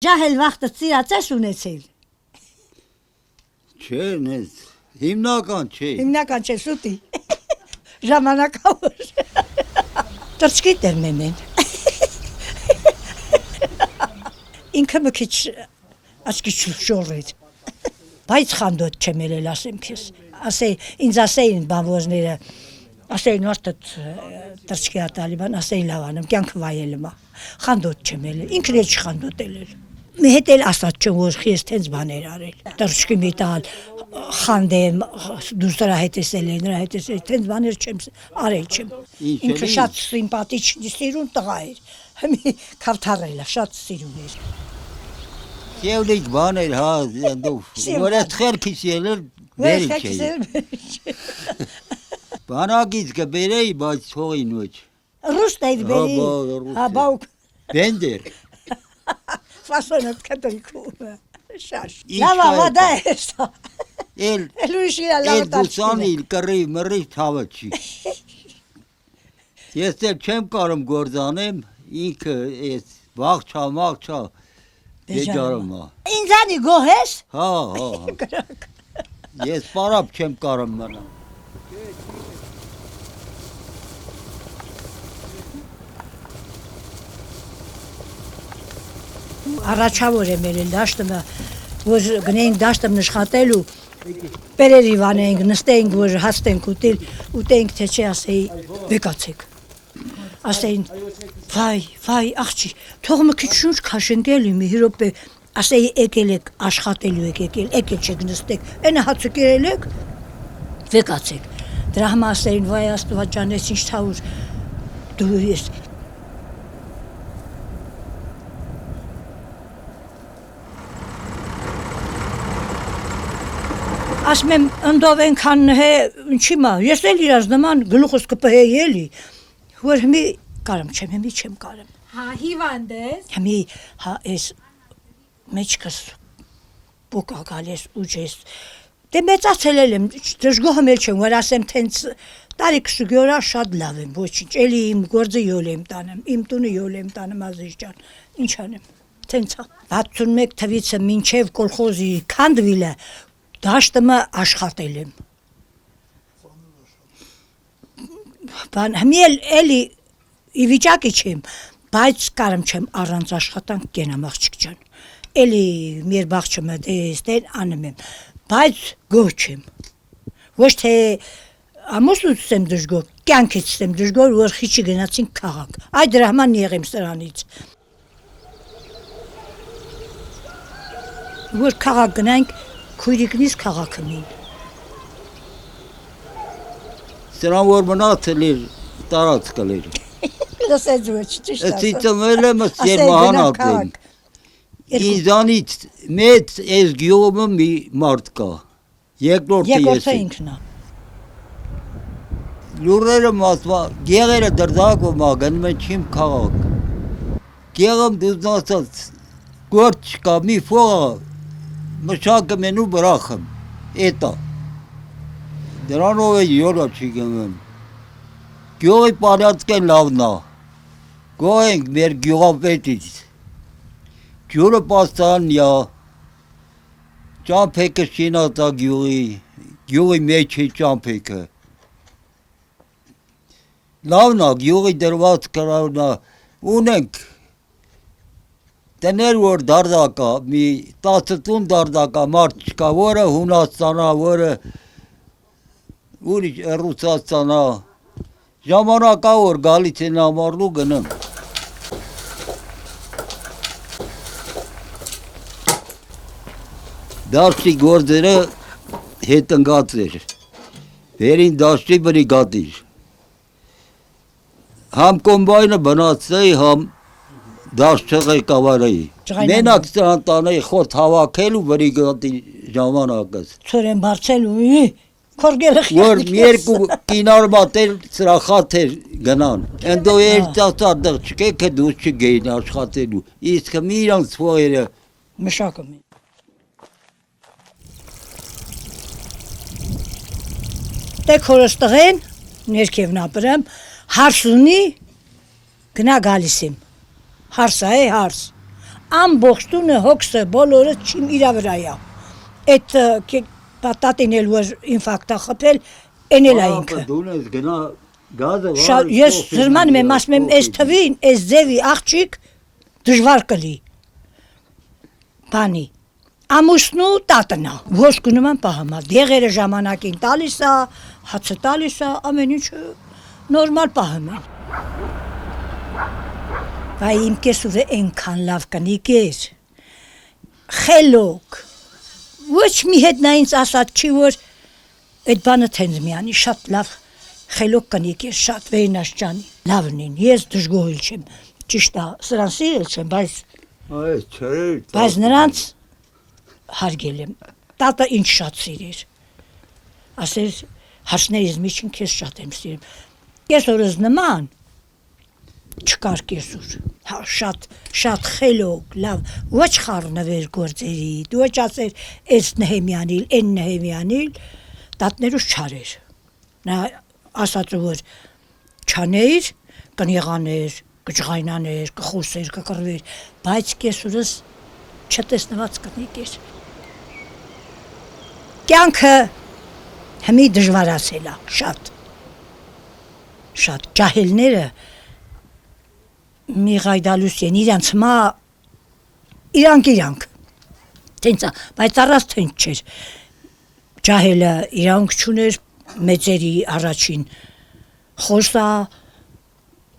Ջահել վախտը ծիրացես ունեցել։ Չէ, նես, հիմնական չէ։ Հիմնական չէ, սուտի։ Ժամանակավոր։ Տրչկի տերնեն են։ Ինքը մի քիչ աչքի շորրեց։ Բայց խանդոտ չեմ ելել ասեմ քեզ։ Ինձ ասեին բանվոզները, ասեին ոստը տրչկի ատալի բան, ասեին լավանում, կյանքը վայելում է։ Խանդոտ չեմ ելել, ինքն էլ չխանդոտ ելել։ Մի հետ էլ ասած չեմ, որ ես տենց բաներ արել։ Տրչկի մի տալ, խանդեմ, դուր նրա հետ էսել, նրա հետ էսել, տենց բաներ չեմ արել չեմ։ Ինքը շատ սիմպատիկ, սիրուն տղա էր։ Մի քավթարել է, շատ սիրուն էր։ Եվլիկ բաներ, հա, որ այդ խերքից ելել բերի չէի։ Բանակից կբերեի, բայց հողին ոչ։ Ռուստ էր բերի, հա, բաուկ։ Բենդեր։ Ֆասոնոտ կտրիկում, շաշ։ Լավա վադա է սա։ Էլ ուրիշիրա լավ դուսանի կռիվ մռիվ թավը չի։ Ես էլ չեմ կարում գործանեմ, ինքը ես վաղչա, դեջարում է։ Ինձանի գոհես։ Հա։ Ես պարապ չեմ կարում մնամ։ Առաջավոր եմ ելել դաշտը, որ գնեինք դաշտը նշխատելու, պերերի վանեինք, նստեինք, որ հաստենք ուտեինք, թե չէ ասեի, բեկացեք։ Ասեին, վայ, աղջի, թող մի քիչ շունչ քաշենք էլի մի հիրոպե, ասեի, եկել եք, աշխատելու եք եկել չեք նստեք, այնը հացը կերել եք, բեկացեք։ Դրա համար ասեին, վայ Աստված ջան, ես ինչ թավուր, դու ես ասում եմ, ընդով ենքան է, ինչի մա, ես էլ իրազ նման գլուխս կպհեի էլի, որ հմի կարım չեմ կարım։ Հա, հիվանդ ես։ Հմի, հա, ես մեջքս բուկա գալես, ուջ ես, դե մեծացել եմ, դժգոհում էլ չեմ, որ ասեմ թենց տարիքս գորա շատ լավ եմ, ոչինչ, էլի իմ գործը յոլ եմ տանեմ, իմ տունը յոլ եմ տանեմ ազիզ ջան, ինչ անեմ, թենց հա։ 61 թվիցը մինչև կոլխոզի քանդվիլը դաշտը աշխատել եմ։ Բան հմի էլի ի վիճակի չեմ, բայց կարım չեմ առանց աշխատանք կենամ աղջիկ ջան։ Էլի մեր բաղջը դες դեն անում եմ, բայց գոհ չեմ։ Ոչ թե ամուսնուց եմ դժգոհ, կյանքից եմ դժգոհ, որ խիչի գնացինք քաղաք։ Այդ դրա համար եղեմ սրանից։ Որ քաղաք գնանք քույրիկնից քաղաքը մին։ Սրան որ մնացել էր տարածքել էր։ Լսեց ոչ, ճիշտ ասա։ Ծիծմել եմ երմանակ եմ։ Ինձանից մեծ ես գյուղումը մի մարդ կա։ Երկրորդը Երկրորդը ինքն է։ Լուրերը մասվա, գեղերը դրդակում ա, գնում են չիմ քաղաք։ Գեղım դուզնացած, գործ չկա, մի ֆողա, մշակը մենու բրախım, էտա։ Դրանով է յոլա չի գնում։ Գյուղի պարածքեն լավնա, գոհ ենք մեր գյուղապետից։ Ջուրը պաստանյա, ճամփեքը շինածա գյուղի մեջ է ճամփեքը։ Լավնա, գյուղի դրված կրավնա, ունենք տներ որ դարդակա, մի 10 տուն դարդակա մարդ չկա, որը Հունաստանա, որը ուրիշ Ռուսաստանա, ժամանակա որ գալից են ամառնու գնում։ Դաշտի գործերը հետ ընգած էր, վերին դաշտի բրիգադ էր։ Համ կոմբայնը բնացեի, համ դաշտ ղեկավարեի։ Մենակ սրան տանեի խորտ հավաքելու բրիգադի ժամանակս։ Ցորեն բարձելու, քորգելը Որ երկու կինարմատել սրախաթեր գնան։ Ընդո երիտասարդ չկեքը դուս չգեին աշխատելու։ Իսկ մի իրանց փողերը մշակում են։ Դե քորս տղեն, ներքևն ապրեմ, հարս ունի, գնա գալիս եմ։ Հարս է, հարս։ ամբողջ տունը հոգսը բոլորը չիմ իրա վրայա։ Այդ պատատին էլ որ ինֆակտա խփել, էնել է ինքը։ Դուն ես գնա գազը Ես զրմանում եմ, ասում եմ, այս թվին, այս ձևի աղջիկ դժվար կլի։ Բանի։ Ամուսնու տատնա, ոչ գնում եմ պահամալ, դեղերը ժամանակին տալիս է, հացը տալիս է, ամեն ինչը նորմալ պահում են։ Վայ իմ կեսուրը ենքան լավ կնիկ էր, խելոք, ոչ մի հետ նա ինձ ասած չի, որ այդ բանը թենց միանի, շատ լավ խելոք կնիկ էր, շատ վերնաշճանի, լավնին, ես դժգոհիլ չեմ, ճիշտ է, սրան սիրել չեմ, բայց նրանց հարգել եմ, տատը ինչ շատ սիրեր, ասեր հարցներից միջին քեզ շատ եմ սիրեմ, կեսորս նման չկար կեսուր, շատ խելոք, լավ, ոչ խառնվեր գործերի, ոչ ասեր այս նհեմյանիլ, են նհեմյանիլ, տատներուս չարեր, նա ասածը որ չաներ, կնեղաներ, կջղայնաներ, կխոսեր, կկրվեր, բայց կեսուրս չտեսնված կնիկ էր։ Կյանքը հմի դժվարացել է, շատ ջահելները մի ղայդալուս են, իրանք, տենցա, բայց առած տենց չեր, ջահելը իրանք չուներ մեծերի առաջին խոսա,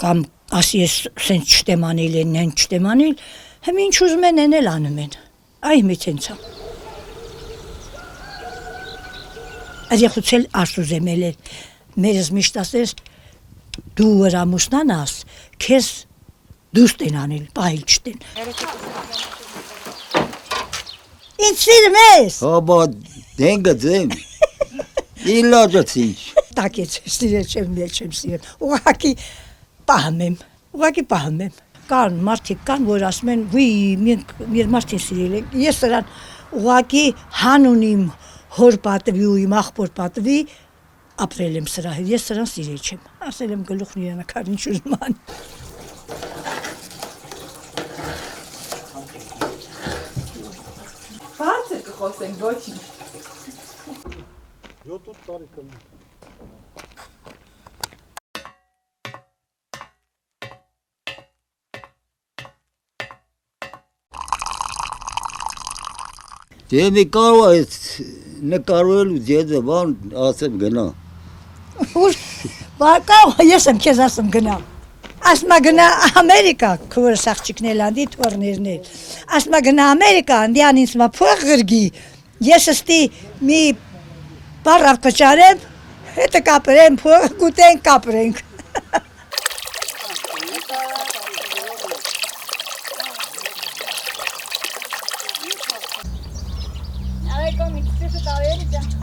կամ ասի ես սենց չտեմ անիլ են, նեն չտեմ անիլ, հմ ինչ ուզում են էլ անում են, այ մի տենցա։ Երեխուցել արսուզեմ էլ էլ, մերս միշտ ասես, դու որ ամուսնանաս, քեզ դուս տեն անիլ, պահիլ չտեն։ Ինչ սիրում ես։ Հաբա դենգը ձեմ, իլաջաց ինչ։ Տակեց, սիրել չեմ սիրել, ուղղակի պահում եմ, կան, մարդիկ կան, որ ասում են, մեր մարդին սիրել ենք, ես սրան ուղղակի հանուն իմ հոր պատվի ու իմ աղբոր պատվի ապրել եմ սրա հետ, ես սրան սիրել չեմ, ասել եմ գլուխն իրանը կար ինչ ուզման։ Բարձր կխոսենք, ոչինչ։ 7 տարի կլինի։ Դե մի կարող այս նկարվելու ձեզը բան ասեմ գնա։ Կարող ես եմ քեզ ասեմ գնա։ Ասմա գնա Ամերիկա, քուրս աղջիկնել անդի թորներներ։ Ասմա գնա Ամերիկա, անդյան ինձ մա փող գրգի։ Ես ստի մի բարավ կճարեմ, հետը կապրեմ, փող գուտենք կապրենք։ Allez, kom, ik zit het alweer.